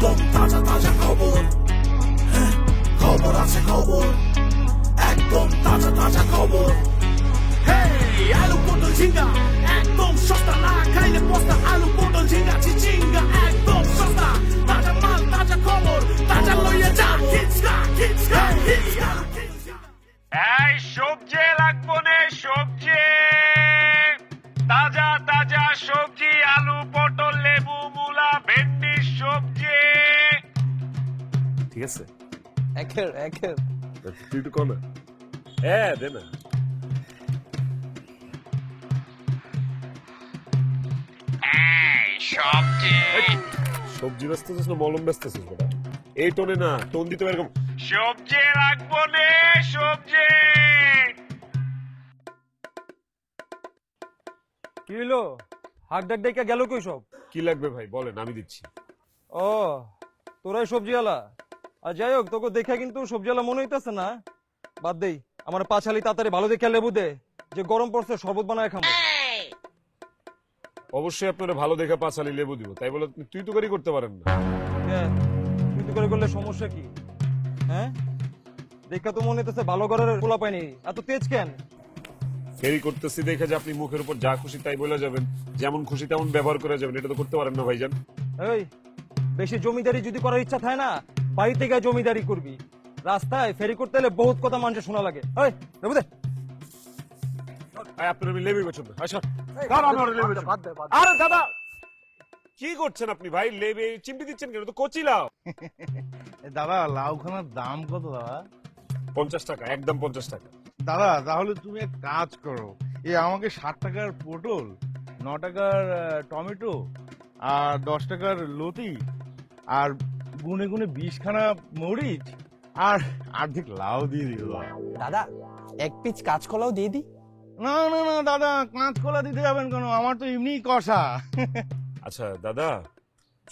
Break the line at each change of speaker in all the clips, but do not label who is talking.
একদম তাজা তাজা খবর, খবর আছে খবর, একদম তাজা তাজা খবর। হেই, আলু পটল ঝিঙ্গা একদম সস্তা, না খাইলে পস্তা। আলু পটল ঝিঙ্গা চিচিঙ্গা একদম সস্তা, তাজা মাল তাজা খবর, তাজা লইয়া যা খিচকা খিচকা খিচকা।
এই সবজি লাগবো নে, সবজি তাজা তাজা সবজি, আলু পটল লেবু মূলা ভেন্ডির সবজি।
ঠিক আছে,
একের একের
তুই একটু কর না। হ্যাঁ দে না।
সবজি
সবজি ব্যস্ত আছিস না মলম ব্যস্ত আছিস বেটা? এই টোনে না, টোন দিতে এরকম।
সবজি লাগবো নে, সবজি।
কি হইলো? হাক ডাক ডাকা গেল কই সব?
কি লাগবে ভাই বলেন, আমি দিচ্ছি।
ও তোরাই সবজিওয়ালা? আর যাই হোক, তোকে দেখা কিন্তু সবজিওয়ালা মনে হইতেছে না। বাদ দেই, আমার পাঁচালি তাড়াতাড়ি ভালো দেখে লেবু দে, যে গরম পড়ছে শরবত বানায় খাবো।
অবশ্যই আপনারা ভালো দেখে পাঁচালি লেবু দিব, তাই বলে তুই তো করি করতে পারেন না।
তুই তো করে করলে সমস্যা কি? হ্যাঁ, দেখা তো মনে হইতেছে ভালো ঘরের পোলা পাইনি, এত তেজ কেন?
ফেরি করতেছি দেখে যে আপনি মুখের উপর যা খুশি তাই বলে যাবেন, যেমন খুশি তেমন ব্যবহার করে যাবেন, এটা তো করতে পারেন না ভাইজান।
এই বেশি জমিদারি যদি করার ইচ্ছা থাকে না, বাড়িতে গিয়ে জমিদারি করবি। রাস্তায় ফেরি করতে হলে বহুত কথা মানুষের শোনা লাগে। এই লেবু দে।
আপনার আমি লেবুই পছন্দ।
এই,
আরে দাদা কি করছেন আপনি ভাই? লেবে চিমটি দিচ্ছেন কেন? তো কচি লাউ।
দাদা লাউখানার দাম কত দাদা?
50 টাকা, একদম 50 টাকা।
দাদা তাহলে তুমি এক কাজ করো, আমাকে 60 টাকার পটল, 9 টাকার টমেটো, আর 10 টাকার লতি, আর গুনে গুনে 20 খানা মরিচ, আর অর্ধেক লাউ দিয়ে দিও
দাদা। এক পিস কাঁচকলাও দিয়ে দি।
না না না দাদা, কাঁচকলা দিতে যাবেন কেন? আমার তো এমনি কষা।
আচ্ছা দাদা,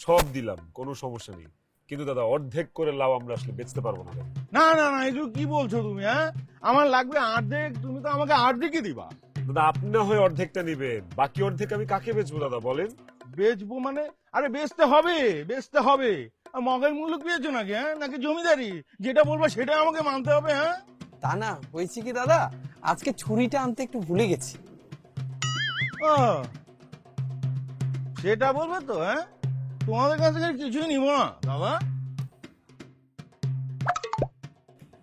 সব দিলাম, কোনো সমস্যা নেই, কিন্তু দাদা অর্ধেক করে লাউ আমরা আসলে বেচতে পারবো না।
না না না, এসব কি বলছো তুমি? হ্যাঁ, আমার লাগবে অর্ধেক, তুমি তো আমাকে অর্ধেকই দিবা।
দাদা আপনি না হয় অর্ধেকটা নিবেন, বাকি অর্ধেক আমি কাকে বেচবো দাদা বলেন?
বেচবো মানে? আরে বেচতে হবে, বেচতে হবে। আর মগের মূল্য পেয়েছো নাকি? হ্যাঁ, নাকি জমিদারি? যেটা বলবো সেটা আমাকে মানতে হবে। হ্যাঁ,
তা না, হয়েছে কি দাদা, আজকে ছুরিটা আনতে একটু ভুলে গেছি।
ও, সেটা বলবে তো? হ্যাঁ, তোমাদের কাছ থেকে কিছুই নিব না দাদা।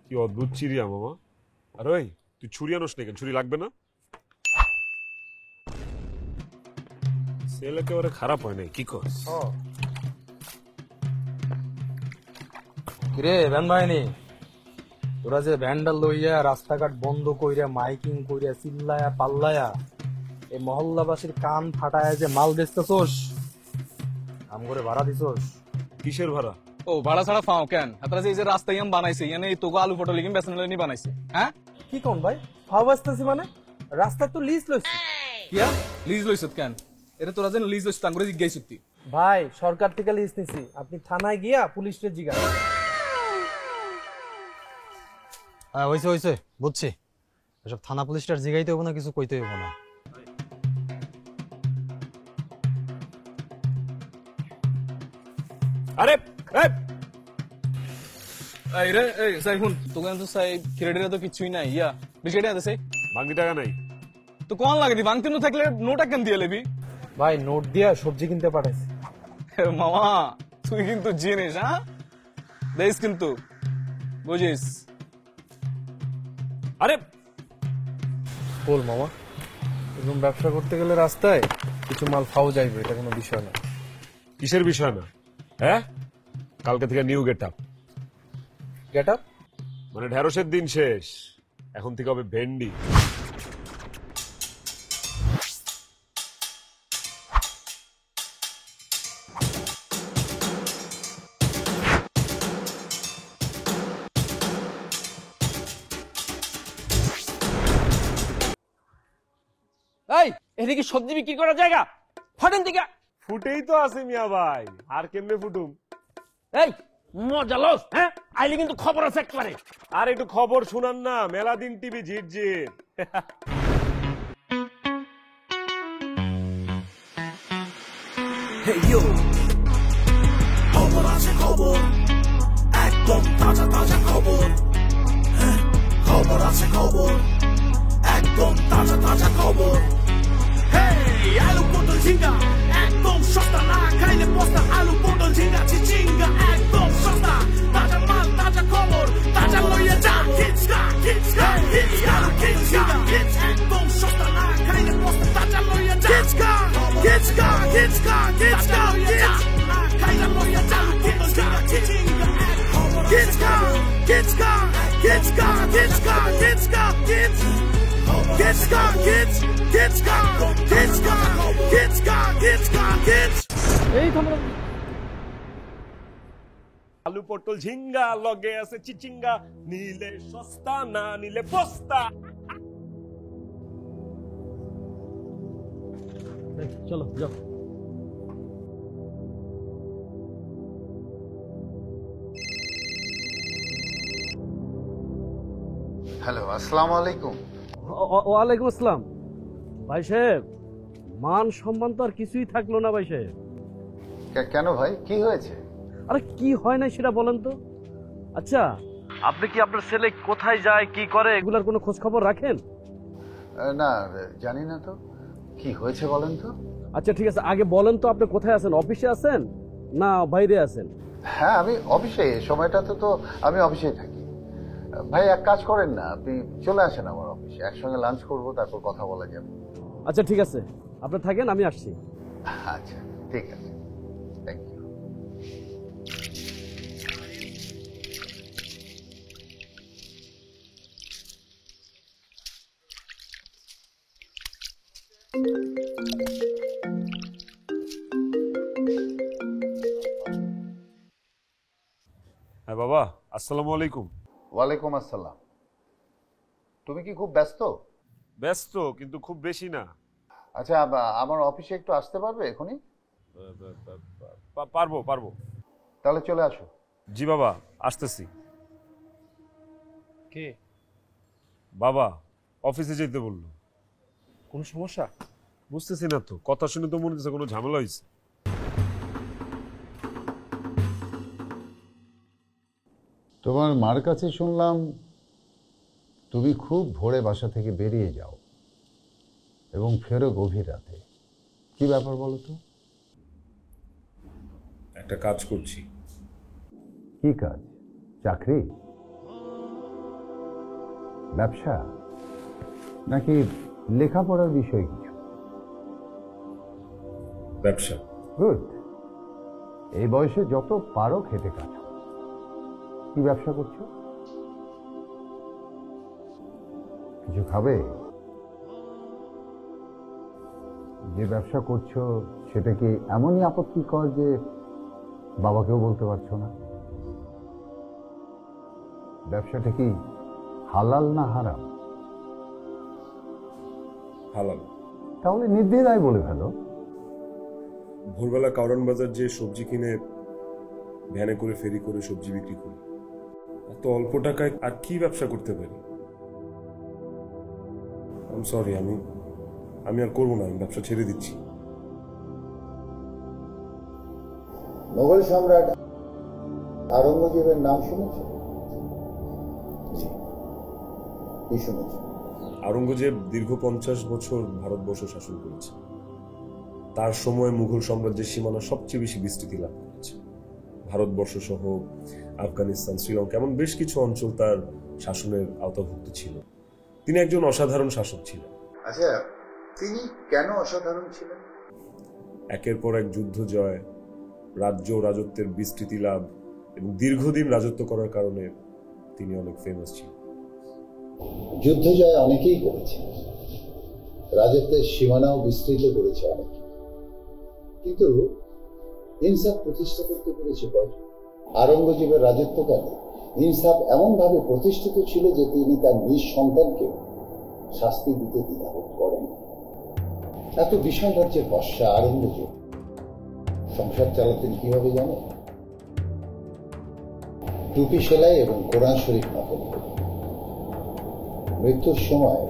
কি অদ্ভুত চিড়িয়া মামা। আর ওই তুই ছুরি আনোস না কেন? ছুরি লাগবে না? সেল একেবারে খারাপ হয় নাই, কি করস?
কিরে ভ্যান বাহিনী, তোরা যে ভ্যান্ডাল লইয়া রাস্তাঘাট বন্ধ কইরা মাইকিং কইরা চিল্লায়া পাল্লায়া এই মহল্লাবাসীর কান ফাটায় যে মাল বেচতেছোস, আম করে ভাড়া দিছোস?
কিসের ভাড়া?
ও ভাড়া ছাড়া পাও কেন? আপনারা যে এই যে রাস্তা ইয়াম বানাইছে, ইয়ানে এই তোগো আলু পটল লিগিন বেসন লইনি বানাইছে। হ্যাঁ,
কি কোন ভাই ফাও আসতেছি মানে? রাস্তা তো লিজ লইছি।
কিয়া লিজ লইছত কেন? এটা তোরা যেন লিজ লইছ তাঙ্গুরে জিজ্ঞাসা তুই।
ভাই সরকার থেকে লিজ নিছি, আপনি থানায় গিয়া পুলিশে জিজ্ঞা।
হয়েছে হয়েছে, বুঝছি। এসব থানা পুলিশটার জিগাইতে হবো না, কিছু কইতে হবো না।
আরে
এই রে, এই সাইফুন, তোকে তো সাই ক্রেডিটে তো কিছুই নাই। ইয়া বিস্কেটে আছে
ভাঙ্গি টাকা নাই
তো কোন লাগে দি? ভাঙতে না থাকলে নোটা কেন দিয়ে লেবি?
ভাই নোট দিয়া সবজি কিনতে পাঠাইছি।
মামা তুই কিন্তু জিনিস, হ্যাঁ দেশ কিন্তু বুঝিস।
আরে
বল মামা, এরকম ব্যবসা করতে গেলে রাস্তায় কিছু মাল ফাও যাইবে, এটা কোনো বিষয় না।
কিসের বিষয় না? হ্যাঁ, কালকে থেকে new get up.
Get up
মানে ঢেঁড়সের দিন শেষ, এখন থেকে হবে ভেন্ডি।
এই এটা কি সবজি বিক্রি করার জায়গা? ফাটেন থেকে
ফুটেই তো আছে মিয়া ভাই, আর কেমনে ফুটুম?
এই মজা লস। হ্যাঁ, আইলে কিন্তু খবর আছে একবারে।
আর একটু খবর শুনান না, মেলা দিন টিভি ঝিরঝির।
Hey yo, খবর আছে খবর। খবর, একদম তাজা তাজা খবর, হ্যাঁ, খবর আছে খবর, একদম তাজা তাজা খবর। হেই, আলু পটল ঝিঙ্গা একদম সস্তা, না খাইলে পস্তা। আলু পটল ঝিঙ্গা চিচিঙ্গা একদম সস্তা, তাজা মাল তাজা খবর, তাজা লইয়া যা। খিচকা খিচকা খিচকা খিচকা একদম সস্তা, না খাইলে পস্তা। তাজা লইয়া যা। খিচকা খিচকা খিচকা খিচকা না খাইলে লইয়া যা। খিচকা চিচিঙ্গা খিচকা খিচকা খিচকা খিচকা খিচকা Kitska, kids, kitska, kitska, kitska, kitska, kids.
এই থামো।
আলু পটল ঝিঙ্গা লগে আছে চিচিঙ্গা, নিলে সস্তা না নিলে বস্তা।
চলো যাও।
হ্যালো, আসসালামু আলাইকুম।
ওয়ালাইকুম আসসালাম। ভাই সাহেব, মান সম্মান তো আর কিছুই থাকলো না ভাই সাহেব।
কেন ভাই, কি হয়েছে?
আরে কি হয় না সেটা বলেন তো। আচ্ছা, আপনি কি আপনার ছেলে কোথায় যায়, কি করে, এগুলার কোনো খোঁজ খবর রাখেন?
না, জানি না তো। কি হয়েছে বলেন তো।
আচ্ছা ঠিক আছে, আগে বলেন তো আপনি কোথায় আছেন, অফিসে আছেন না বাইরে আছেন?
হ্যাঁ, আমি অফিসে, সময়টাতে তো আমি অফিসেই থাকি। ভাই এক কাজ করেন না, আপনি চলে আসেন আমার অফিসে, একসঙ্গে লাঞ্চ করবো, তারপর কথা বলা যাবে।
আচ্ছা ঠিক আছে, আপনি থাকেন, আমি আসছি।
আচ্ছা ঠিক আছে, থ্যাংক ইউ।
হ্যাঁ বাবা, আসসালামু আলাইকুম।
ওয়ালাইকুম আসসালাম। তুমি কি খুব ব্যস্ত?
ব্যস্ত, কিন্তু খুব বেশি না।
আচ্ছা, আমার অফিসে একটু আসতে পারবে এখনই?
পারবো পারবো।
তাহলে চলে আসো।
জি বাবা, আসতেছি।
কে?
বাবা অফিসে যেতে বললো।
কোন সমস্যা?
বুঝতেছি না তো, কথা শুনে তো মনে হচ্ছে কোনো ঝামেলা হয়েছে।
তোমার মার কাছে শুনলাম তুমি খুব ভোরে বাসা থেকে বেরিয়ে যাও এবং ফেরো গভীর রাতে। কি ব্যাপার বলো তো?
একটা কাজ করছি।
কি কাজ? চাকরি, ব্যবসা, নাকি লেখাপড়ার বিষয় কিছু?
ব্যবসা।
গুড। এই বয়সে যত পারো খেটে কাজ করো। কি ব্যবসা করছো? কিছু খাবে? যে ব্যবসা করছো সেটা কি এমনই আপত্তিকর যে বাবাকেও বলতে পারছো না? ব্যবসাটা কি হালাল না হারাম?
হালাল।
তাহলে নির্দ্বিধায় বলে ফেলো।
ভোরবেলা কারণ বাজার যে সবজি কিনে ভ্যানে করে ফেরি করে সবজি বিক্রি করি, এত অল্প টাকায় আর কি ব্যবসা করতে পারি? সরি, আমি আর করবো না, আমি ব্যবসা ছেড়ে দিচ্ছি।
মোগল সম্রাট আওরঙ্গজেবের নাম শুনেছ? কি শুনেছ?
আওরঙ্গজেব দীর্ঘ 50 বছর ভারতবর্ষ শাসন করেছে। তার সময় মুঘল সাম্রাজ্যের সীমানা সবচেয়ে বেশি বিস্তৃতি লাভ করেছে। ভারতবর্ষ সহ আফগানিস্তান, শ্রীলঙ্কা এমন বেশ কিছু অঞ্চল তার শাসনের আওতাভুক্ত ছিল। তিনি একজন অসাধারণ শাসক ছিলেন।
আচ্ছা, তিনি কেন অসাধারণ ছিলেন?
একের পর এক যুদ্ধ জয়, রাজ্য ও রাজত্বের বিস্তৃতি লাভ এবং দীর্ঘদিন রাজত্ব করার কারণে তিনি অনেক ফেমাস ছিলেন।
যুদ্ধ জয় অনেকেই করেছে, রাজত্বের সীমানাও বিস্তৃত করেছে অনেকে, কিন্তু ইনসাফ প্রতিষ্ঠা করতে পেরেছে কয়জন? আওরঙ্গজেবের রাজত্বকালে ইনসাফ এমন ভাবে প্রতিষ্ঠিত ছিল যে তিনি তার নিজ সন্তানকে শাস্তি দিতে দ্বিধাবোধ করেন। এত বিশাল রাজ্যের বাদশা আওরঙ্গজেব সংসার চালাতেন কিভাবে জানো? টুপি সেলাই এবং কোরআন শরীফ নকল করে। মৃত্যুর সময়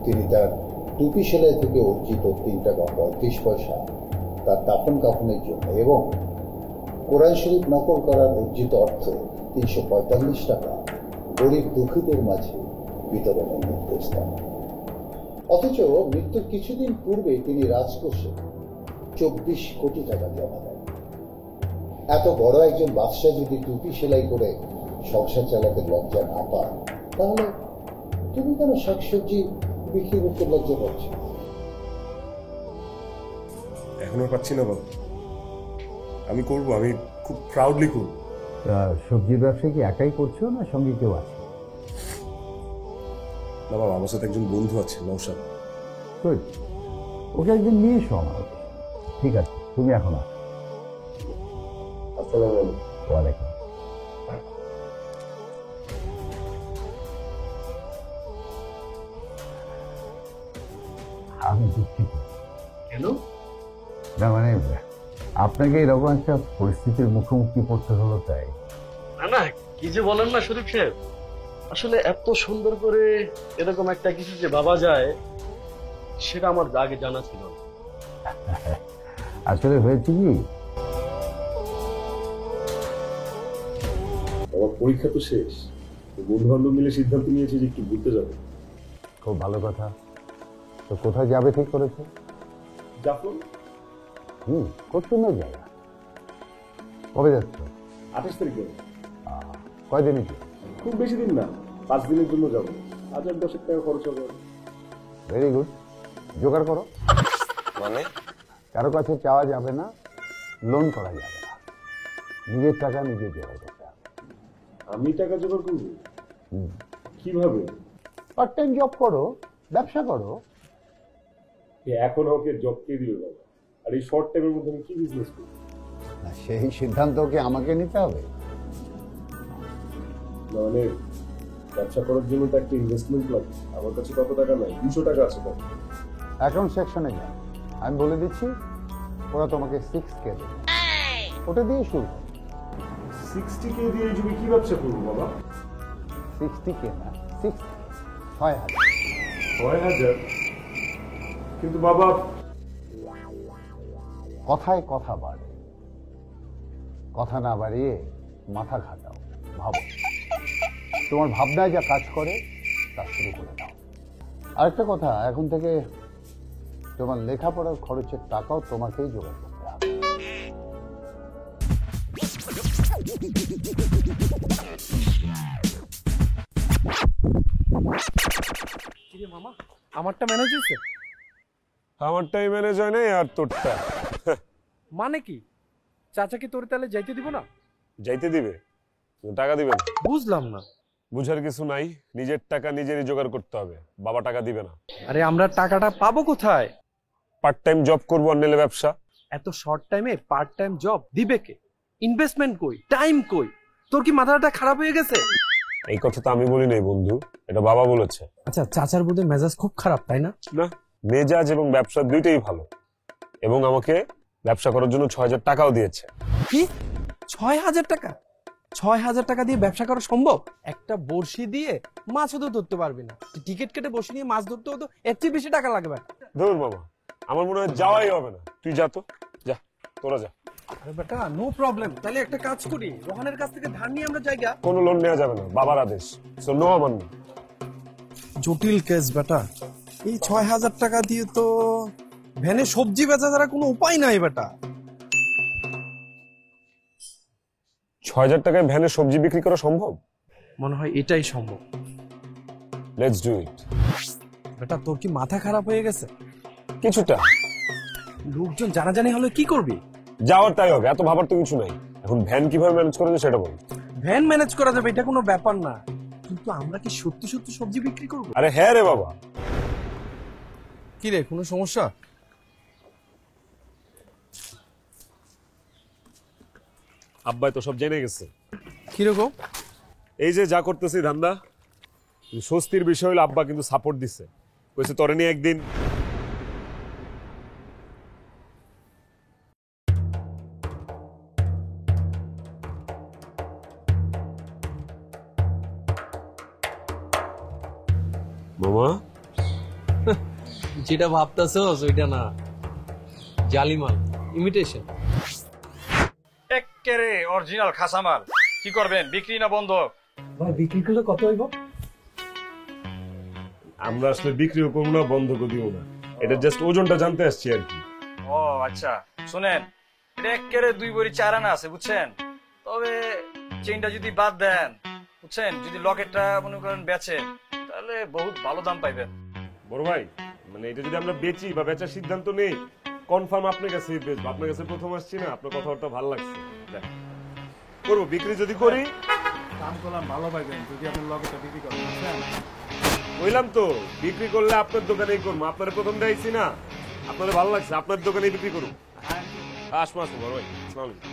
তিনি তার টুপি সেলাই থেকে অর্জিত 3 টাকা 35 পয়সা তার দাফন কাফনের জন্য এবং কোরআন শরীফ নকল করার অর্জিত অর্থ ৩৪৫ টাকা গরিব দুঃখীদের মাঝে বিতরণের নির্দেশ দেন। অথচ মৃত্যুর কিছুদিন পূর্বে তিনি রাজকোষে ২৪ কোটি টাকা জমা দেন। এত বড় একজন বাদশাহ যদি টুপি সেলাই করে সংসার চালাতে লজ্জা না পান, তাহলে তুমি কেন শাকসবজি বিক্রি করতে লজ্জা পাচ্ছ?
এখনো পাচ্ছি না বাবা, আমি করব, আমি খুব প্রাউডলি করব।
সবজির ব্যবসা কি একাই করছো না সঙ্গে কেউ আছে?
না বাবা, আমার সাথে একজন বন্ধু আছে, নওশাদ।
ওকে একদিন নিয়ে এসো আমার অফিসে। ঠিক আছে, তুমি এখন আসো।
আসসালামু আলাইকুম।
ওয়ালাইকুম। আমি দুঃখিত।
কেন?
না মানে আপনাকে এরকম একটা পরিস্থিতির মুখোমুখি পড়তে হলো তাই।
না না, কি যে বলেন না শরীফ সাহেব, আসলে এত সুন্দর করে এরকম একটা কিছু যে ভাবা যায় সেটা আমার আগে জানা ছিল না।
আসলে হয়েছে কি,
আমার পরীক্ষা তো শেষ, বন্ধু বান্ধব মিলে সিদ্ধান্ত নিয়েছি যে একটু ঘুরতে যাবো।
খুব ভালো কথা। তো কোথায় যাবে ঠিক করেছে?
জাফলং।
খুব সুন্দর জায়গা। কবে যাচ্ছ?
28 তারিখ যাবো।
কয়দিনই কি?
খুব বেশি দিন না, 5 দিনের জন্য যাবো। 1000-10 টাকা খরচ হবে।
ভেরি গুড, জোগাড় করো।
মানে
কারো কাছে চাওয়া যাবে না, লোন করা যাবে না, নিজের টাকা নিজে জোগাড় করতে হবে।
আমি টাকা জোগাড় করবো? কিভাবে?
পার্ট টাইম জব করো, ব্যবসা করো।
এখন ওকে জব কে দিল বাবা? আর এই শর্ট টাইমের মধ্যে আমি কি বিজনেস করবো?
সেই সিদ্ধান্ত কি আমাকে নিতে হবে?
মানে ব্যবসা করার জন্য তো একটা ইনভেস্টমেন্ট লাগবে। আমার কাছে কত টাকা নাই, 200 টাকা আছে।
অ্যাকাউন্ট সেকশনে যাও, আমি বলে দিচ্ছি, ওরা তোমাকে 6K দেবে, ওটা দিয়ে শুরু।
60K দিয়ে এই জমি কি ব্যবসা করবো বাবা?
60K না, 6,000।
6000? কিন্তু বাবা,
কথায় কথা বাড়ে, কথা না বাড়িয়ে মাথা খাটাও, ভাবো। তোমার ভাবনায় যা কাজ করে তা শুরু করে দাও। আরেকটা কথা, এখন থেকে তোমার লেখাপড়ার খরচের টাকাও তোমাকেই জোগাড় করতে হবে।
কিরে মামা, আমারটা ম্যানেজ হয়েছে?
আমারটাই ম্যানেজ হয় নাই আর তোরটা।
মানে কি, চাচাকে তোর তাহলে যাইতে দিব না?
যাইতে দিবে, টাকা দিবে না।
বুঝলাম না।
বুঝার কিছু নাই, নিজের টাকা নিজেরই জোগাড় করতে হবে, বাবা টাকা দিবে না।
আরে আমরা টাকাটা পাবো কোথায়?
পার্ট টাইম জব করবো আর নিলে ব্যবসা।
এত শর্ট টাইমে পার্ট টাইম জব দিবে কে? ইনভেস্টমেন্ট কই, টাইম কই? তোর কি মাথাটা খারাপ হয়ে গেছে?
এই কথা তো আমি বলি নাই বন্ধু, এটা বাবা বলেছে।
আচ্ছা, চাচার বোধহয় মেজাজ খুব খারাপ, তাই না?
না, মেজাজ এবং ব্যবসা দুইটাই ভালো, এবং আমাকে ব্যবসা করার জন্য 6000 টাকাও দিয়েছে।
কি 6000 টাকা? 6000 টাকা দিয়ে ব্যবসা করা সম্ভব? একটা বড়শি দিয়ে মাছও তো ধরতে পারবি না, টিকিট কেটে বসে নিয়ে মাছ ধরতে হতো, এর চেয়ে বেশি টাকা লাগবে।
ধুর বাবা, আমার মনে হয় যাওয়াই হবে না। তুই যা তো, যা, তোরা যা।
আরে বেটা, নো প্রবলেম। তাহলে একটা কাজ করি, রোহানের কাছ থেকে ধার নিয়ে আমরা জায়গা।
কোনো লোন নেওয়া যাবে না, বাবার আদেশ। সো নো আমার না।
জটিল কেস বেটা। এই 6000 টাকা দিয়ে তো ভ্যানে সবজি বেচা ছাড়া কোনো উপায় নাই বেটা।
6000 টাকায় ভ্যানে সবজি বিক্রি করা সম্ভব?
মনে হয় এটাই সম্ভব।
Let's do it.
বেটা, তোর কি মাথা খারাপ হয়ে গেছে?
কিছুটা।
লোকজন জানাজানি হলে কি করবি?
যাওয়ার তাই হবে, এত ভাবার তো কিছু নাই। এখন ভ্যান কিভাবে ম্যানেজ করা যায় সেটা বল।
ভ্যান ম্যানেজ করা যাবে, এটা কোনো ব্যাপার না, কিন্তু আমরা কি সত্যি সত্যি সবজি বিক্রি করব?
আরে হ্যাঁ রে বাবা।
কি রে, কোনো সমস্যা?
আব্বাই তো সব জেনে গেছে।
কিরকম?
এই যে যা করতেছি ধান্দা, স্বস্তির বিষয় হলো আব্বা কিন্তু সাপোর্ট দিচ্ছে, কইছে তোরে নিয়ে একদিন। মামা,
যেটা ভাবতাছস ওইটা না, জালিমাল, ইমিটেশন।
এক্কেরে অরিজিনাল খাসামাল। কি করবেন, বিক্রি না বন্ধ?
ভাই বিক্রি করলে কত হইব?
আমরা আসলে বিক্রিও করবো না, বন্ধ করে দিব না, এটা জাস্ট ওজনটা জানতে আসছি আর কি।
ও আচ্ছা, শুনেন, এটা এক্কেরে 2 ভরি 4 আনা আছে, বুঝছেন? তবে চেইনটা যদি বাদ দেন, বুঝছেন, যদি লকেটটা মনে করেন বেচেন, তাহলে বহুত ভালো দাম পাইবেন।
বড় ভাই, মানে এটা যদি আমরা বেচি বা বেচার সিদ্ধান্ত নেই, কনফার্ম আপনার কাছে বেচবো। আপনার কাছে প্রথম আসছি না, আপনার কথাবার্তা ভালো লাগছে, দেখ করবো। বিক্রি যদি করি,
দাম করলাম ভালো পাইবেন যদি আপনি লকেটটা বিক্রি করেন, বুঝছেন?
বললাম তো বিক্রি করলে আপনার দোকানেই করবো। আপনার প্রথম দেখাইছি না, আপনাদের ভালো লাগছে, আপনার দোকানেই বিক্রি করুন। আসবো আসবো বড় ভাই, আসসালামু আলাইকুম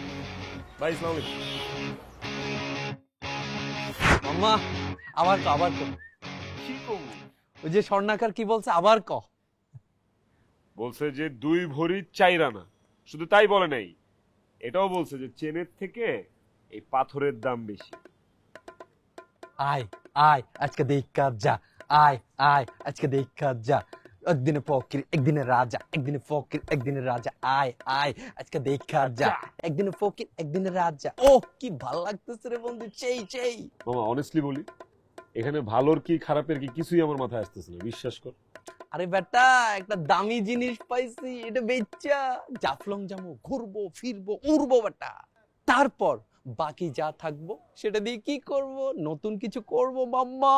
ভাই। আসসালামু আলাইকুম।
মাম্মা আবার ক, আবার ক।
কি করবো?
ওই যে স্বর্ণাকার কি বলছে, আবার ক।
বলছে যে 2 ভরি 4 আনা, শুধু তাই বলে নাই, এটাও বলছে যে চেনের থেকে এই পাথরের দাম বেশি।
আয় আয় আজকে দেখা যা, আয় আয় আজকে দেখা যা, একদিনে ফকির একদিনে রাজা, একদিনে ফকির একদিনে রাজা, আয় আয় আজকে দেখা যা, একদিনে ফকির একদিনে রাজা। ও কি ভাল লাগতেছে রে বন্ধু, সেই সেই।
মামা অনেস্টলি বলি, এখানে ভালোর কি খারাপের কি কিছুই আমার মাথায় আসতেছে না, বিশ্বাস কর।
আরে বেটা, একটা দামি জিনিস পাইছি, এটা বেচা জাফলং যাবো, ঘুরবো ফিরবো উড়বো বেটা, তারপর বাকি যা থাকবো সেটা দিয়ে কি করব, নতুন কিছু করব মাম্মা।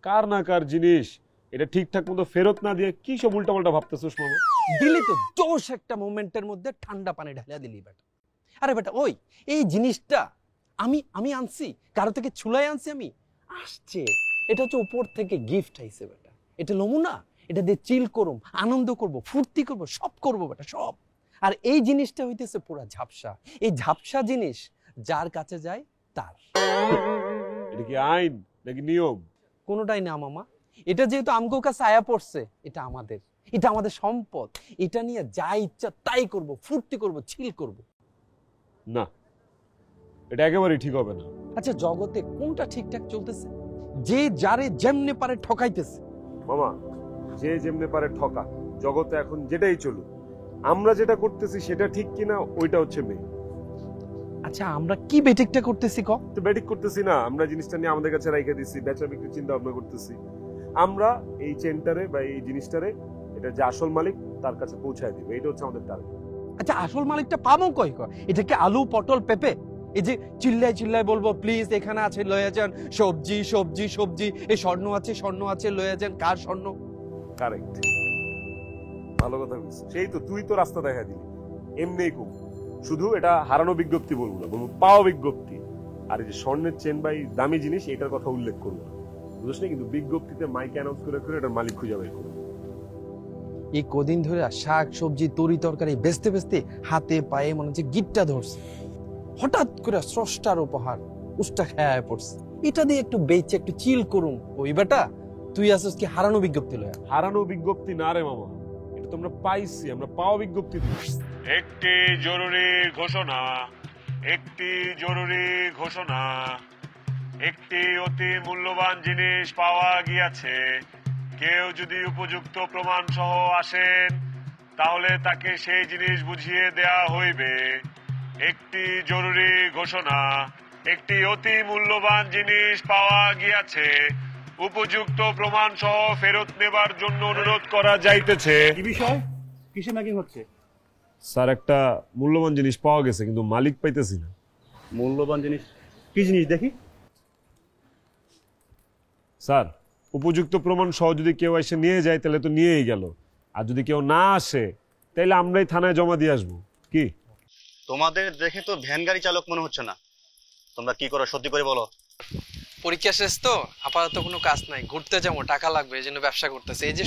কার না কার জিনিস, এটা ঠিকঠাক মতো ফেরত না দিয়ে কি সব উল্টাপাল্টা ভাবতেছিস মামা?
দিলি তো দোষ, একটা মোমেন্টের মধ্যে ঠান্ডা পানি ঢালিয়া দিলি বেটা। আরে বেটা, ওই এই জিনিসটা আমি আমি আনছি, কারো থেকে ছুলাই আনছি আমি, আসছে এটা হচ্ছে উপর থেকে গিফট আইছে বেটা, এটা নমুনা, এটা দিয়ে চিল করব, আনন্দ করব, ফুর্তি করব, সব করব বেটা, সব। আর এই জিনিসটা হইতেছে পুরা ঝাপসা, এই ঝাপসা জিনিস যার কাছে যায় তার।
এটা কি আইন নাকি নিয়ম?
কোনোটাই না মামা, এটা যেহেতু আমগো কাছে আয়া পড়ছে, এটা আমাদের, এটা আমাদের সম্পদ, এটা নিয়ে যা ইচ্ছা তাই করব, ফুর্তি করব, চিল করব।
না, এটা একেবারেই ঠিক হবে না।
আচ্ছা জগতে কোনটা ঠিকঠাক চলতেছে? যে যারে যেমনে পারে ঠকাইতেছে।
মামা, যে যেমনে পারে ঠকা, জগতে এখন যেটাই চলুক, আমরা যেটা করতেছি সেটা ঠিক কিনা ওইটা হচ্ছে মেইন।
আচ্ছা আমরা কি বেঠিকটা করতেছি ক?
তো বেঠিক করতেছি না, আমরা জিনিসটা নিয়ে আমাদের কাছে রাইখা দিছি, বেচা বিক্রির চিন্তা ভাবনা করতেছি। আমরা এই চেনটারে বা এই জিনিসটারে, এটা যে আসল মালিক তার কাছে পৌঁছায় দিব, এটা হচ্ছে আমাদের টার্গেট।
আচ্ছা আসল মালিকটা পাবো কই ক? এটা কি আলু পটল পেঁপে? এই যে চিল্লায় চিল্লায় বলবো প্লিজ এখানে আছে লয়ে যান, সবজি সবজি সবজি, এই স্বর্ণ আছে লয়ে যান, কার স্বর্ণ?
কারেক্ট, ভালো কথা বলছিস। সেই তো তুই তো রাস্তা দেখা দিলি, এমনিই কম। শুধু এটা হারানো বিজ্ঞপ্তি বলবো না, বলবো পাওয়া বিজ্ঞপ্তি। আর এই যে স্বর্ণের চেন বা এই দামি জিনিস, এটার কথা উল্লেখ করবো না, বুঝছ না? কিন্তু বিজ্ঞপ্তিতে মাইক অ্যানাউন্স করে করে এটার মালিক খুঁজে বের করবো।
এই কদিন ধরে শাক সবজি তরি তরকারি বেচতে বেচতে হাতে পায়ে মনে হচ্ছে গিট্টা ধরছে, হঠাৎ করে স্রষ্টার উপহার উষ্টা খেয়ে পড়ছে, এটা দিয়ে একটু বেচে একটু চিল করুম। ওই বেটা তুই আসছিস কি হারানো বিজ্ঞপ্তি লয়া?
হারানো বিজ্ঞপ্তি না রে মামা, এটা তো আমরা পাইছি, আমরা পাওয়া বিজ্ঞপ্তি দিচ্ছি। একটি জরুরি ঘোষণা, একটি জরুরি ঘোষণা, একটি অতি মূল্যবান জিনিস পাওয়া গিয়াছে। কেউ যদি উপযুক্ত প্রমাণ সহ আসেন, তাহলে তাকে সেই জিনিস বুঝিয়ে দেয়া হইবে। একটি জরুরি ঘোষণা, একটি অতি মূল্যবান জিনিস পাওয়া গিয়াছে, উপযুক্ত প্রমাণ সহ ফেরত নেবার জন্য অনুরোধ করা যাইতেছে।
কি বিষয়, কিসে ম্যাকিং হচ্ছে?
স্যার, একটা মূল্যবান জিনিস পাওয়া গেছে কিন্তু মালিক পাইতেছি না।
মূল্যবান জিনিস? কি জিনিস দেখি?
স্যার, উপযুক্ত প্রমাণ সহ যদি কেউ এসে নিয়ে যায় তাহলে তো নিয়েই গেল, আর যদি কেউ না আসে তাহলে আমরাই থানায় জমা দিয়ে আসবো। কি
তোমাদের দেখে তো ভ্যান গাড়ি চালক মনে হচ্ছে না, তোমরা কি করো সত্যি করে বলো।
পরীক্ষা শেষ তো, আপাতত কোনো কাজ নাই, ঘুরতে যাবো, টাকা লাগবে, এই জন্য ব্যবসা করতেছে। এই যে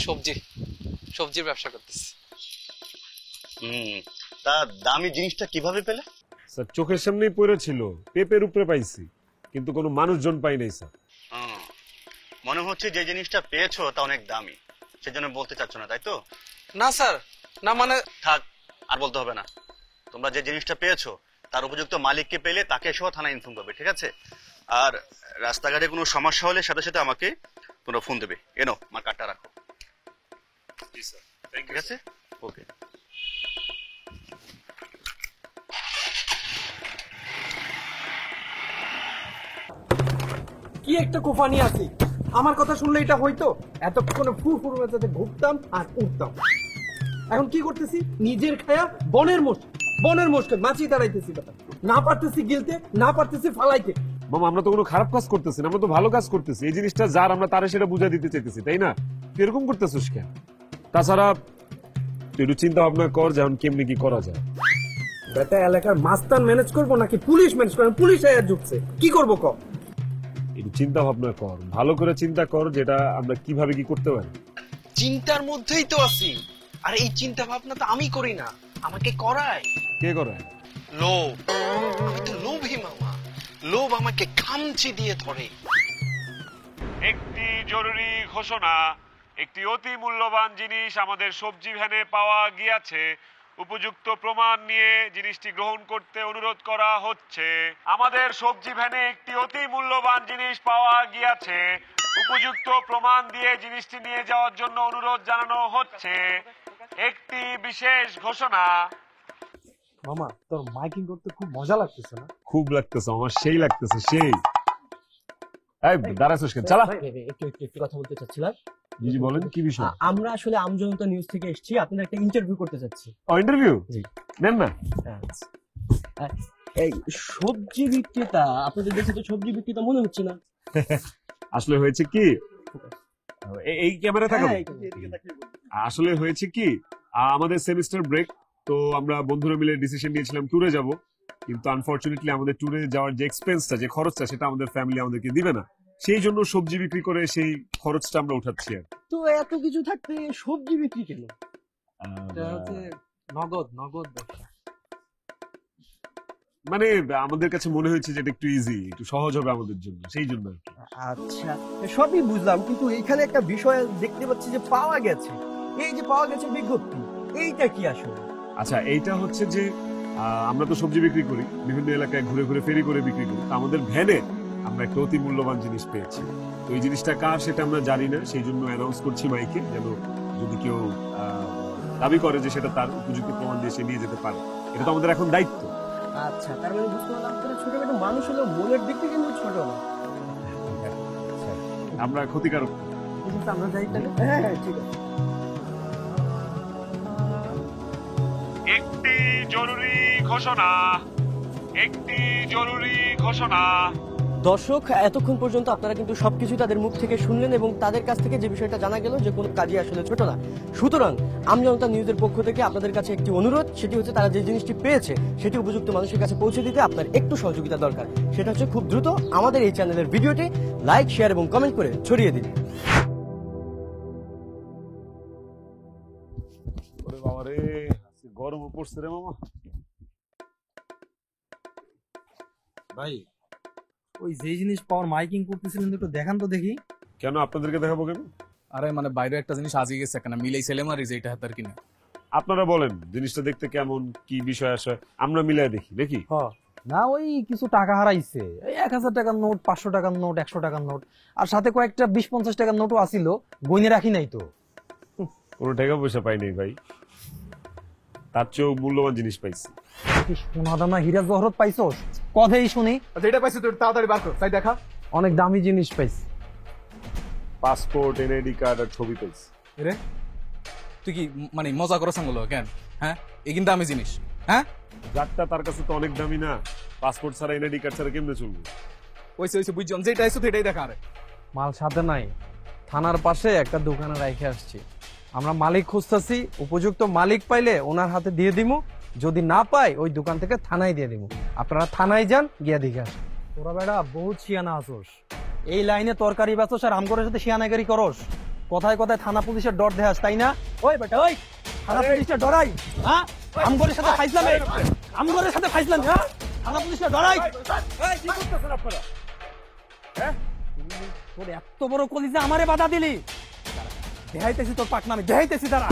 সবজির ব্যবসা করতেছে।
তা দামি জিনিসটা কিভাবে পেলে?
স্যার, চোখের সামনেই পড়েছিল, পেপের উপরে পাইছি, কিন্তু কোনো মানুষজন পাই নাই স্যার।
মনে হচ্ছে যে জিনিসটা পেয়েছো তা অনেক দামি, সেজন্য বলতে চাচ্ছ না, তাই তো?
না স্যার, না মানে।
থাক, আর বলতে হবে না। তোমরা যে জিনিসটা পেয়েছো তার উপযুক্ত মালিককে পেলে তাকে সহ থানায় ইনফর্ম করবে, ঠিক আছে? আর রাস্তাঘাটে কোনো সমস্যা হলে সাথে সাথে আমাকে তোমরা ফোন দেবে। এনো, আমার কার্ডটা রাখো।
জি স্যার,
ঠিক আছে, ওকে।
কি একটা কোফানি আছে, আমার কথা শুনলে এটা হইতো? এতক্ষণে ফুরফুর মেজাজে ঘুরতাম আর উঠতাম। এখন কি করতেছি? নিজের খায়া বনের মোষকে মাছি দাঁড়াইতেছি, কথা না পারতেছি গিলতে, না পারতেছি ফালাইতে।
মামা আমরা তো কোনো খারাপ কাজ করতেছি না, আমরা তো ভালো কাজ করতেছি। এই জিনিসটা যার আমরা তারে সেটা বুঝা দিতে চাইতেছি, তাই না? তুই এরকম করতেছিস কেন? তাছাড়া তুই একটু চিন্তা ভাবনা কর যেমন কেমনি কি করা যায়।
বেটা এলাকার মাস্তান ম্যানেজ করবো নাকি পুলিশ ম্যানেজ করবো? পুলিশ আয়া ঢুকছে, কি করবো ক?
একটু চিন্তা ভাবনা কর, ভালো করে চিন্তা কর যেটা আমরা কিভাবে কি করতে পারি।
চিন্তার মধ্যেই তো আছি। আর এই চিন্তা ভাবনা তো আমি করি না, আমাকে করায়।
কে করায়?
লোভ। আমি তো লোভী মামা, লোভ আমাকে খামচি দিয়ে ধরে।
একটি জরুরি ঘোষণা, একটি অতি মূল্যবান জিনিস আমাদের সবজি ভ্যানে পাওয়া গিয়েছে। উপযুক্ত প্রমাণ নিয়ে জিনিসটি গ্রহণ করতে অনুরোধ করা হচ্ছে। আমাদের সবজি ভ্যানে একটি অতি মূল্যবান জিনিস পাওয়া গিয়েছে। উপযুক্ত প্রমাণ দিয়ে জিনিসটি নিয়ে যাওয়ার জন্য অনুরোধ জানানো হচ্ছে। একটি বিশেষ ঘোষণা।
মামা তোর মাইকিং করতে খুব মজা লাগতেছে না?
খুব লাগতেছে আমার, সেই লাগতেছে সেই। এই দাঁড়াছিস কেন? চালা।
একটু কথা বলতে চাচ্ছিলাম।
জি বলেন, কি বিষয়?
আমরা আসলে আমজনতা নিউজ থেকে এসেছি, আপনাদের একটা ইন্টারভিউ করতে চাচ্ছি।
ও ইন্টারভিউ?
জি
নেন না।
এই সবজি বিক্রেতা, আপনাদের দেশে তো সবজি বিক্রেতা মনে হচ্ছে না।
আসলে হয়েছে কি, এই ক্যামেরা থাকো। আসলে হয়েছে কি, আমাদের সেমিস্টার ব্রেক, তো আমরা বন্ধুরা মিলে ডিসিশন নিয়েছিলাম ট্যুরে যাব, কিন্তু আনফরচুনেটলি আমাদের ট্যুরে যাওয়ার যে এক্সপেন্সটা, যে খরচটা, সেটা আমাদের ফ্যামিলি আমাদেরকে দিবে না। সেই জন্য সবজি বিক্রি করে সেই খরচটা আমরা উঠাচ্ছি। আর
তো এত কিছু থাকতে সবজি বিক্রি কেন?
নগদ ব্যবসা।
মানে আমাদের কাছে মনে হয়েছে যে এটা একটু ইজি, একটু সহজ হবে আমাদের জন্য, সেই জন্য আর কি।
আচ্ছা সবই বুঝলাম, কিন্তু এখানে একটা বিষয় দেখতে পাচ্ছি যে পাওয়া গেছে। এই যে পাওয়া গেছে বিজ্ঞপ্তি, এইটা কি আসলে?
আচ্ছা এইটা হচ্ছে যে আমরা তো সবজি বিক্রি করি, বিভিন্ন এলাকায় ঘুরে ঘুরে ফেরি করে বিক্রি করি। তো আমাদের ভ্যানে আমরা একটা অতি মূল্যবান জিনিস পেয়েছি। তো এই জিনিসটা কার সেটা আমরা জানি না, সেই জন্য অ্যানাউন্স করছি মাইকে, যেন যদি কেউ দাবি করে যে সেটা তার, উপযুক্ত প্রমাণ দিয়ে সে নিয়ে যেতে পারে। এটা তো আমাদের এখন দায়িত্ব।
আচ্ছা তার মানে বুঝতে পারলাম আপনারা ছোটখাটো মানুষ হলেও মনের দিক থেকে কিন্তু ছোট না।
আমরা ক্ষতিকারক।
আমরা যাই তাহলে। হ্যাঁ ঠিক আছে।
একটি জরুরি ঘোষণা, একটি জরুরি ঘোষণা।
দর্শক এতক্ষণ পর্যন্ত আপনারা কিন্তু সবকিছু তাদের মুখ থেকে শুনলেন এবং তাদের কাছ থেকে যে বিষয়টা জানা গেল যে কোনো কাজই আসলে ছোট না। সুতরাং আমজনতা নিউজের পক্ষ থেকে আপনাদের কাছে একটি অনুরোধ, সেটি হচ্ছে তারা যে জিনিসটি পেয়েছে সেটি উপযুক্ত মানুষের কাছে পৌঁছে দিতে আপনার একটু সহযোগিতা দরকার। সেটা হচ্ছে খুব দ্রুত আমাদের এই চ্যানেলের ভিডিওটি লাইক, শেয়ার এবং কমেন্ট করে ছড়িয়ে দিন।
বাবারে গরম পড়ছে রে মামা।
ভাই ওই যে জিনিস পাওয়ার মাইকিং করতেছিলেন একটু দেখান তো দেখি।
কেন আপনাদেরকে দেখাবো কেন?
আরে মানে বাইরে একটা জিনিস আজই গেছে কেন, মিলাই ছেলে মারি যে এটা হাতার কিনা।
আপনারা বলেন জিনিসটা দেখতে কেমন, কি বিষয় আসে, আমরা মিলাই দেখি। দেখি
না ওই কিছু টাকা হারাইছে, 1000 টাকার নোট, 500 টাকার নোট, 100 টাকার নোট, আর সাথে কয়েকটা 20-50 টাকার নোটও আসিল, গইনে রাখি নাই তো।
কোনো টাকা পয়সা পাইনি ভাই, তার চেয়েও মূল্যবান জিনিস পাইছি।
সোনা দানা হীরা জহরত পাইছস? কথাই শুনি।
যেটা পাইছি তোর তাড়াতাড়ি বার কর, তাই দেখা।
অনেক দামি জিনিস পাইছি।
পাসপোর্ট, এনআইডি কার্ড আর ছবি পাইছি।
রে তুই কি মানে মজা করছ বলো কেন? হ্যাঁ এই কিন্তু দামি জিনিস। হ্যাঁ
যারটা তার কাছে তো অনেক দামি না, পাসপোর্ট ছাড়া এনআইডি কার্ড ছাড়া কেমনে চলবে?
ওইসে বুঝছেন, যেটা আইছো এটাই দেখা। আরে
মাল সাথে নাই, থানার পাশে একটা দোকানে রেখে আসছি। আমরা মালিক খুঁজতেছি, উপযুক্ত মালিক পাইলে ওনার হাতে দিয়ে দিমু, যদি না পাই ওই দোকান থেকে থানায় দিয়ে দিমু। আপনারা থানায় যান, গিয়া দেখে আসেন। তোরা বেড়া বহুত শিয়ানা আসোস, এই লাইনে তরকারি বেচোস আর আমগরের সাথে শিয়ানাগারি করস। কথায় কথায় থানা পুলিশের ডর দেখাস, তাই না? ওই বেটা ওই থানা পুলিশের ডরাই? হ্যাঁ আমগরের সাথে ফাইজলাম, আমগরের সাথে ফাইজলাম। হ্যাঁ থানা পুলিশের ডরাই? কি করতেছেন আপনারা? হ্যাঁ তোর এত বড় কলিজা আমারে বাধা দিলি? দেখাইতেছি তোর পাকনা, আমি দেখাইতেছি। তারা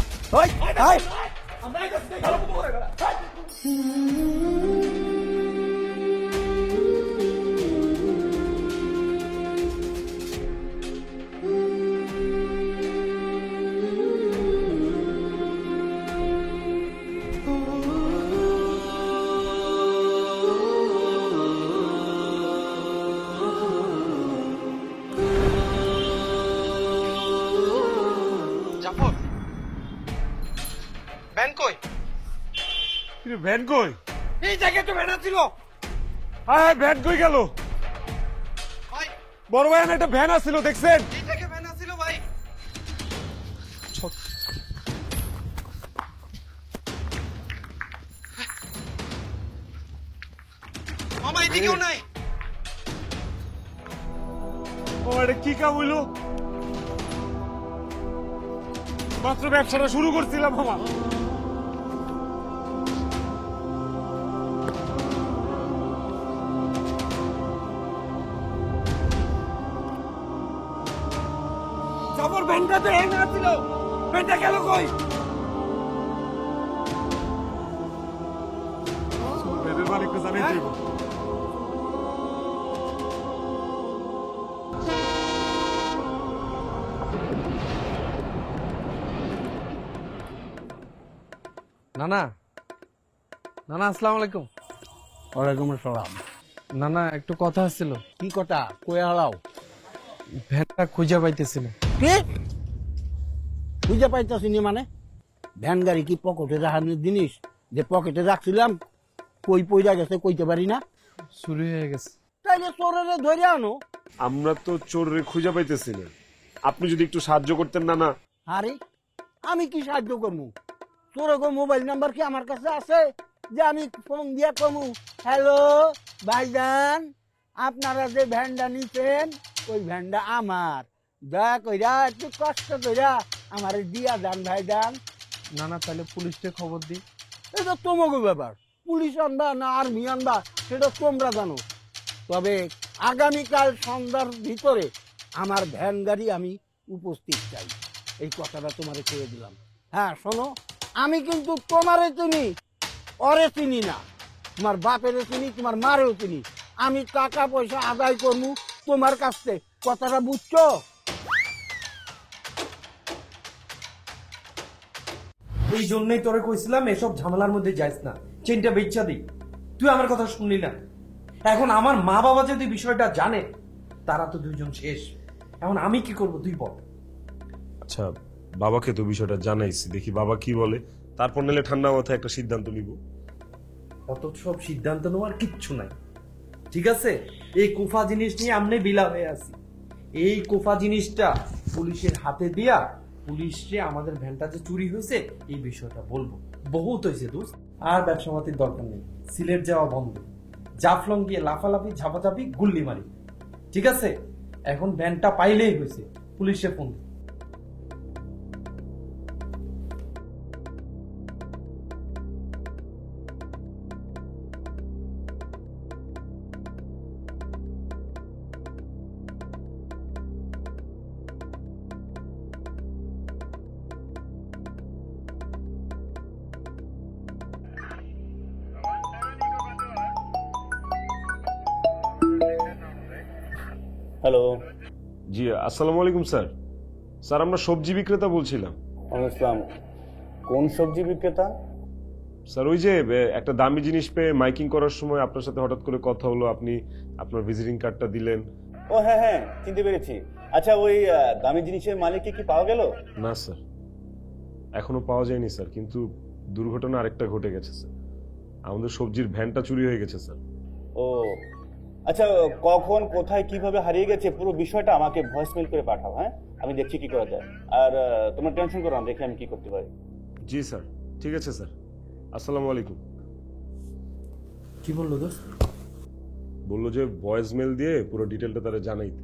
ভ্যান কই?
এই জায়গায় তো ভ্যান ছিল।
হ্যাঁ, ভ্যান কই গেল? বড় ভাই, একটা ভ্যান আসছিল, দেখছেন?
এই জায়গায় ভ্যান ছিল ভাই। মামা এদিকেও নাই।
এটা কি কাম হইলো? মাত্র ব্যবসাটা শুরু করছিলাম মামা।
জাফর ভ্যানটা তো হ্যাং ছিল, ভ্যানটা গেল কই?
ভ্যানের মালিককে জানিয়ে দিব।
নানা, নানা আসসালামু আলাইকুম।
ওয়ালাইকুম আসসালাম।
নানা একটু কথা ছিল।
কি কথা? কয়ে হালাও।
ভ্যানটা খুঁজে পাইতেছিল।
কি খুঁজে পাইতেছিনি মানে? ভ্যান গাড়ি কি পকেটে রাখানোর জিনিস যে পকেটে রাখছিলাম কই পইরা গেছে কইতে পারি না?
চুরি হয়ে গেছে।
তাইলে চোরেরে ধরে আনো।
আমরা তো চোরে খুঁজে পাইতেছি না, আপনি যদি একটু সাহায্য করতেন। না না,
আরে আমি কি সাহায্য করবো? তোর মোবাইল নাম্বার কি আমার কাছে আছে যে আমি ফোন দিয়া কমু হ্যালো ভাইজান, আপনারা যে ভ্যানটা নিছেন ওই ভ্যানটা আমার, দয়া কইরা একটু কষ্ট কইরা আমার দিয়া যান ভাইজান।
না না, তাহলে পুলিশকে খবর দিই।
এটা তোমাকে ব্যাপার, পুলিশ আনবা না আর্মি আনবা সেটা তোমরা জানো। তবে আগামীকাল সন্ধ্যার ভিতরে আমার ভ্যান গাড়ি আমি উপস্থিত চাই, এই কথাটা তোমারে কয়ে দিলাম। হ্যাঁ শোনো, আমি কিন্তু তোমারে চিনি, ওরে চিনি না। তোমার বাপেরও চিনি, তোমার মারেও চিনি। আমি টাকা পয়সা আদায় করবো তোমার কাছ থেকে, কথাটা বুঝছো?
এই জন্যই তোরে কইছিলাম এসব ঝামেলার মধ্যে যাইস না, চেনটা বেচ্চা দিই। তুই আমার কথা শুনলি না। এখন আমার মা বাবা যদি বিষয়টা জানে, তারা তো দুইজন শেষ। এখন আমি কি করব তুই বল।
আচ্ছা, বাবাকে তো বিষয়টা জানাইছি, দেখি বাবা কি বলে, তারপর নিলে ঠান্ডা মাথায় একটা সিদ্ধান্ত নিব।
অত সব সিদ্ধান্ত নেওয়ার কিচ্ছু নাই, ঠিক আছে? এই কোফা জিনিস নিয়ে আমনে বিলা হয়ে আছি। এই কোফা জিনিসটা পুলিশের হাতে দিয়া পুলিশে আমাদের ভ্যানটা যে চুরি হয়েছে এই বিষয়টা বলবো। বহুত হয়েছে দোস্ত, আর ব্যবসা পাতির দরকার নেই। সিলেট যাওয়া বন্ধ, জাফলং গিয়ে লাফালাফি ঝাপাঝাপি গুল্লি মারি, ঠিক আছে? এখন ভ্যানটা পাইলেই হয়েছে, পুলিশে ফোন দে।
হ্যালো,
জি আসসালামু আলাইকুম স্যার। স্যার আমরা সবজি বিক্রেতা বলছিলাম।
আসসালাম। কোন সবজি বিক্রেতা?
স্যার ওই যে একটা দামি জিনিস পেয়ে মাইকিং করার সময় আপনার সাথে হঠাৎ করে কথা হলো, আপনি আপনার ভিজিটিং কার্ডটা দিলেন।
ও হ্যাঁ হ্যাঁ, চিনতে পেরেছি। আচ্ছা, ওই দামি জিনিসের মালিককে কি পাওয়া গেল?
না স্যার, এখনো পাওয়া যায়নি স্যার, কিন্তু দুর্ঘটনা আরেকটা ঘটে গেছে স্যার। আমাদের সবজির ভ্যানটা চুরি হয়ে গেছে স্যার।
ও আচ্ছা, কখন কোথায় কিভাবে হারিয়ে গেছে পুরো বিষয়টা আমাকে ভয়েস মেল করে পাঠাও। হ্যাঁ, আমি দেখছি কি করা যায়। আর তোমরা টেনশন করো না, দেখি আমি কি করতে পারি।
জি স্যার, ঠিক আছে স্যার। আসসালামু আলাইকুম।
কি বললো দোস্ত?
বললো যে ভয়েস মেল দিয়ে পুরো ডিটেলটা তারা জানাইতে।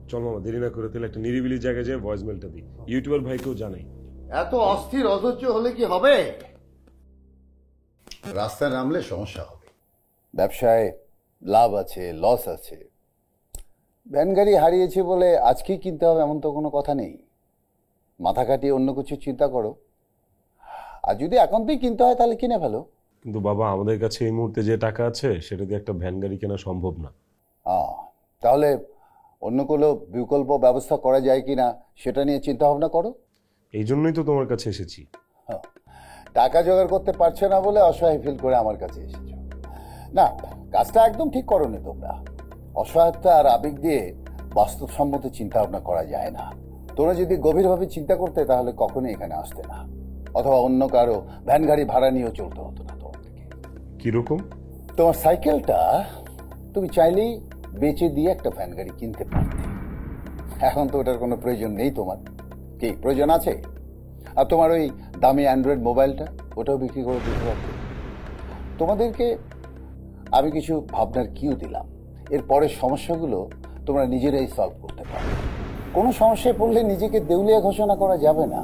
চল মামা, দেরি না করে তাহলে একটা নিরিবিলি জায়গায় যেয়ে ভয়েস মেলটা দিই, ইউটিউবার ভাইকেও জানাই।
এত অস্থির অধৈর্য হলে কি হবে? রাস্তায় নামলে সমস্যা হবে। ব্যবসায় লাভ আছে, লস আছে। ভ্যান গাড়ি হারিয়েছে বলে আজকেই কিনতে হবে এমন তো কোনো কথা নেই। মাথা কাটিয়ে অন্য কিছু চিন্তা করো, আর যদি একান্তই কিনতে হয় তাহলে কিনে ফেলো।
কিন্তু বাবা, আমাদের কাছে এই মুহূর্তে যে টাকা আছে সেটা দিয়ে একটা ভ্যান গাড়ি কেনা সম্ভব না।
তাহলে অন্য কোনো বিকল্প ব্যবস্থা করা যায় কিনা সেটা নিয়ে চিন্তা ভাবনা করো।
এই জন্যই তো তোমার কাছে এসেছি।
টাকা জোগাড় করতে পারছে না বলে অসহায় ফিল করে আমার কাছে এসেছো। না, কাজটা একদম ঠিক করোনি তোমরা। অসহায়তা আর আবেগ দিয়ে বাস্তবসম্মত চিন্তা ভাবনা করা যায় না। তোমরা যদি গভীরভাবে চিন্তা করতে তাহলে কখনোই এখানে আসতে না, অথবা অন্য কারো ভ্যান গাড়ি ভাড়া নিয়েও চলতে হতো না তোমার।
কিরকম?
তোমার সাইকেলটা তুমি চাইলেই বেচে দিয়ে একটা ভ্যান গাড়ি কিনতে পারতে। এখন তো ওটার কোনো প্রয়োজন নেই তোমার। কি প্রয়োজন আছে? আর তোমার ওই দামি অ্যান্ড্রয়েড মোবাইলটা ওটাও বিক্রি করে দিতে পারতে। তোমাদেরকে আমি কিছু ভাবনার কিউ দিলাম, এর পরের সমস্যাগুলো তোমরা নিজেরাই সলভ করতে পারো। কোনো সমস্যায় পড়লে নিজেকে দেউলিয়া ঘোষণা করা যাবে না,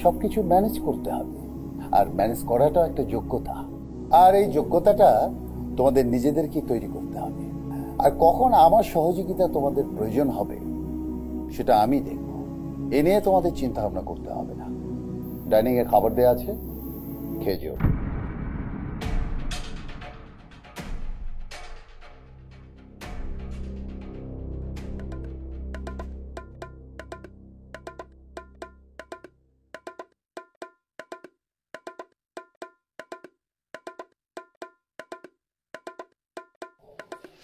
সবকিছু ম্যানেজ করতে হবে। আর ম্যানেজ করাটা একটা যোগ্যতা, আর এই যোগ্যতাটা তোমাদের নিজেদেরকে তৈরি করতে হবে। আর কখন আমার সহযোগিতা তোমাদের প্রয়োজন হবে সেটা আমি দেখব, এ নিয়ে তোমাদের চিন্তা ভাবনা করতে হবে না। ডাইনিং এ খাবার দেওয়া আছে, খেয়ে যেও।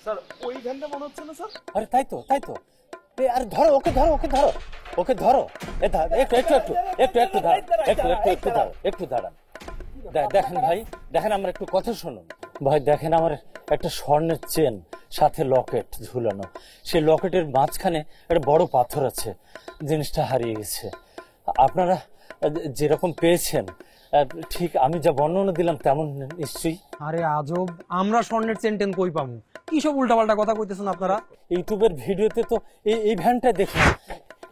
স্যার ওই ভ্যানটা মনে হচ্ছে না স্যার?
আরে তাই তো আরে ধরো ওকে ধরো একটু দাঁড়ান। দেখেন ভাই, দেখেন আমার একটু কথা শুনুন ভাই। দেখেন আমার একটা স্বর্ণের চেন, সাথে লকেট ঝুলানো। সেই লকেটের মাঝখানে একটা বড় পাথর আছে, জিনিসটা হারিয়ে গেছে। আপনারা যেরকম পেয়েছেন ঠিক আমি যা বর্ণনা দিলাম তেমন নিশ্চয়ই।
আরে আজব, আমরা স্বর্ণের চেন কই পাবো? কি সব উল্টাপাল্টা কথা কইতেছেন আপনারা?
ইউটিউবের ভিডিওতে তো এই ভ্যানটা দেখলাম।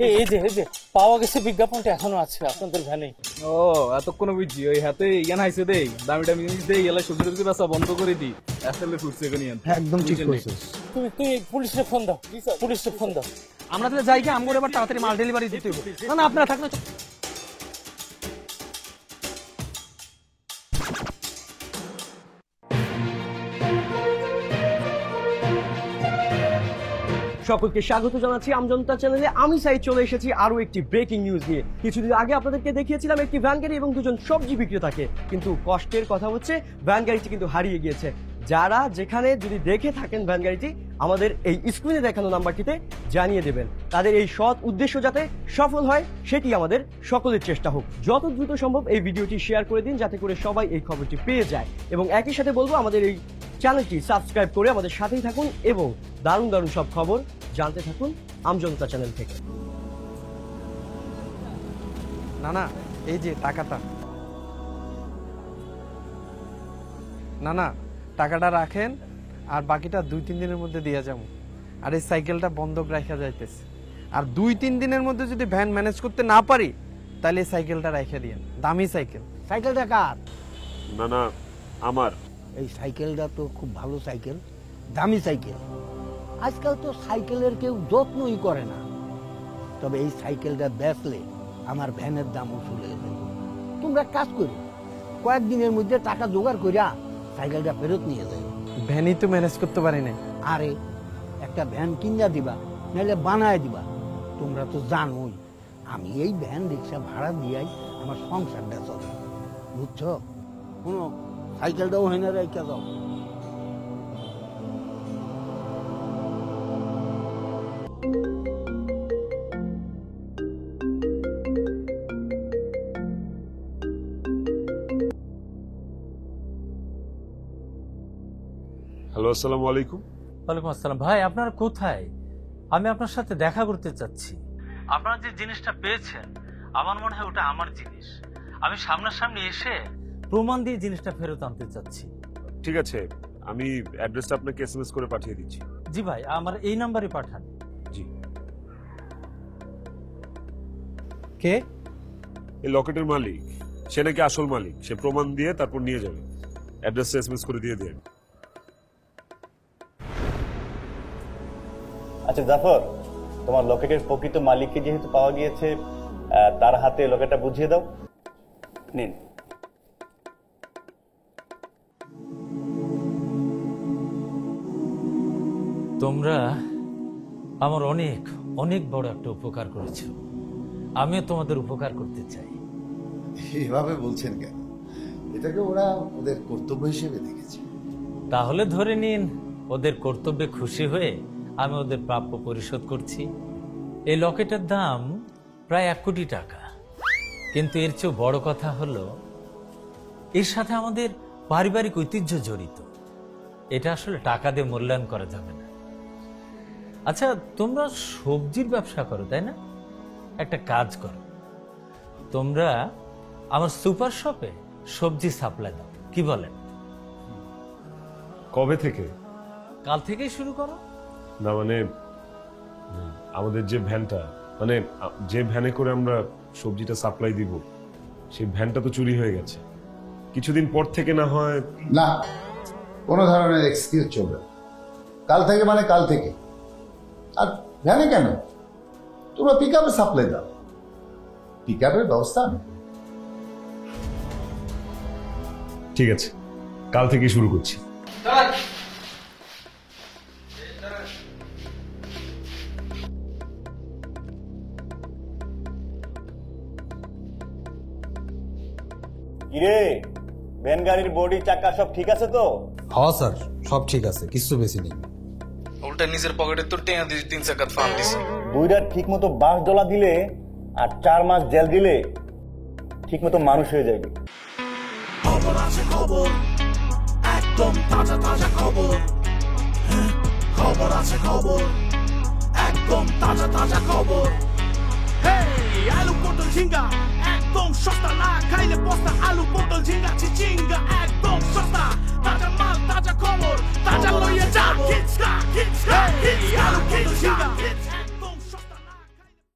এই যে পাওয়া গেছে বিজ্ঞাপনটা এখনো আছে আপনাদের ভ্যানে।
ও এতক্ষণ বুঝছি ওই হাতে ইয়ান হাইছে দেই দামি জিনিস দেই এলা সবজি টবজি বেচা বন্ধ করে দি আসলে ফুটছে এখানে
একদম ঠিক কইছিস
তুই পুলিশে ফোন দাও।
আমরা তাহলে যাই কি আমগো এবার তাড়াতাড়ি মাল ডেলিভারি দিতে হবে। না আপনারা থাকলে
সকলকে স্বাগত জানাচ্ছি আমজনতা চ্যানেলে। আমি সাইদ চলে এসেছি আরো একটি ব্রেকিং নিউজ নিয়ে। কিছুদিন আগে আপনাদেরকে দেখিয়েছিলাম একটি ভ্যান গাড়ি এবং দুজন সবজি বিক্রেতাকে, কিন্তু কষ্টের কথা হচ্ছে ভ্যান গাড়িটি কিন্তু হারিয়ে গিয়েছে। যারা যেখানে যদি দেখে থাকেন ভ্যান গাড়িটি, আমাদের এই স্ক্রিনে দেখানো নাম্বারটিতে জানিয়ে দেবেন। তাদের এই সৎ উদ্দেশ্য যাতে সফল হয় সেটি আমাদের সকলের চেষ্টা হোক। যত দ্রুত সম্ভব এই ভিডিওটি শেয়ার করে দিন যাতে করে সবাই এই খবরটি পেয়ে যায়। এবং একই সাথে বলবো আমাদের এই চ্যানেলটি সাবস্ক্রাইব করে আমাদের সাথেই থাকুন এবং দারুণ দারুণ সব খবর জানতে থাকুন আমজনতা চ্যানেল থেকে।
না এই যে টাকাটা, না টাকাটা রাখেন আর বাকিটা 2-3 দিনের মধ্যে দিয়ে যাবো। আর এই সাইকেলটা বন্ধক রাখা যাইতেছে, আর 2-3 দিনের মধ্যে যদি ভ্যান ম্যানেজ করতে না পারি তাহলে এই সাইকেলটা রাখা দিয়েন। দামি সাইকেল।
সাইকেলটা কার?
না আমার।
এই সাইকেলটা তো খুব ভালো সাইকেল, দামি সাইকেল। আজকাল তো সাইকেলের কেউ যত্নই করে না। তবে এই সাইকেলটা বেচলে আমার ভ্যানের দাম উসুল হয়ে যাবে। তোমরা কাজ করো, কয়েকদিনের মধ্যে টাকা জোগাড় করিয়া সাইকেলটা ফেরত নিয়ে যাবে।
ভ্যানই তো ম্যানেজ করতে পারি না।
আরে একটা ভ্যান কিনা দিবা, নাহলে বানায় দিবা। তোমরা তো জানোই আমি এই ভ্যান রিক্সা ভাড়া দিয়াই আমার সংসারটা চলে, বুঝছো? শোনো, সাইকেলটাও হয় না রেখে দাও।
হ্যালো, আসসালামু আলাইকুম।
ওয়ালাইকুম আসসালাম। ভাই আপনারা কোথায়? আমি আপনার সাথে দেখা করতে চাচ্ছি। আপনারা যে জিনিসটা পেয়েছেন আমার মনে হয় ওটা আমার জিনিস। আমি সামনাসামনি এসে প্রমাণ দিয়ে জিনিসটা ফেরত আনতে চাচ্ছি।
ঠিক আছে, আমি অ্যাড্রেসটা আপনাকে এসএমএস করে পাঠিয়ে দিচ্ছি।
জি ভাই, আমার এই নাম্বারে পাঠান।
জি।
কে?
এই লকেটের মালিক, সে নাকি আসল মালিক। সে প্রমাণ দিয়ে তারপর নিয়ে যাবে। অ্যাড্রেসটা এসএমএস করে দিয়ে দেন।
আচ্ছা জাফর, তোমার লকেটের প্রকৃত মালিককে যেহেতু পাওয়া গিয়েছে, তার হাতে লকেটটা বুঝিয়ে দাও। নিন।
তোমরা আমার অনেক অনেক বড় একটা উপকার করেছো। আমিও তোমাদের উপকার করতে চাই।
এভাবে বলছেন কেন? এটাকে ওরা ওদের কর্তব্য হিসেবে দেখেছে।
তাহলে ধরে নিন ওদের কর্তব্যে খুশি হয়ে আমি ওদের প্রাপ্য পরিশোধ করছি। এই লকেটের দাম প্রায় 1 কোটি টাকা, কিন্তু এর চেয়েও বড় কথা হলো এর সাথে আমাদের পারিবারিক ঐতিহ্য জড়িত। এটা আসলে টাকা দিয়ে মূল্যায়ন করা যাবে না। আচ্ছা, তোমরা সবজির ব্যবসা করো তাই না? একটা কাজ করো, তোমরা আমার সুপার শপে সবজি সাপ্লাই দাও, কি বলেন?
কবে থেকে?
কাল থেকেই শুরু করো।
না মানে আমাদের যে ভ্যানটা, মানে যে ভ্যানে করে আমরা সবজিটা সাপ্লাই দিব, সেই ভ্যানটা তো চুরি হয়ে গেছে। কিছুদিন পর থেকে না হয়।
না, কোনো ধরনের এক্সকিউজ চলবে না। কাল থেকে মানে কাল থেকে। আর ভ্যানে কেন, তোমরা পিক আপে সাপ্লাই দাও, পিক আপের ব্যবস্থা আমি।
ঠিক আছে, কাল থেকে শুরু করছি।
কিরে, ভ্যান গাড়ির বডি চাকা সব ঠিক আছে তো?
হ্যাঁ স্যার, সব ঠিক আছে, কিছু বেশি নেই।
উল্টা নিজের পকেটে তো টেয়া দিয়ে 3 চাকাত ফান দিছে।
দুইটা ঠিক মতো বাস ডলা দিলে আর 4 মাস জেল দিলে ঠিক মতো মানুষ হয়ে যাবে।
খবর আছে খবর, একদম তাজা তাজা খবর। খবর আছে খবর, একদম তাজা তাজা খবর। হেই, আলু পটল ঝিঙ্গা একদম সস্তা, না খাইলে পস্তা। আলু পটল ঝিঙ্গা চিচিঙ্গা একদম সস্তা, তাজা মাল তাজা খবর, তাজা লইয়া যা। আলু পটল ঝিঙ্গা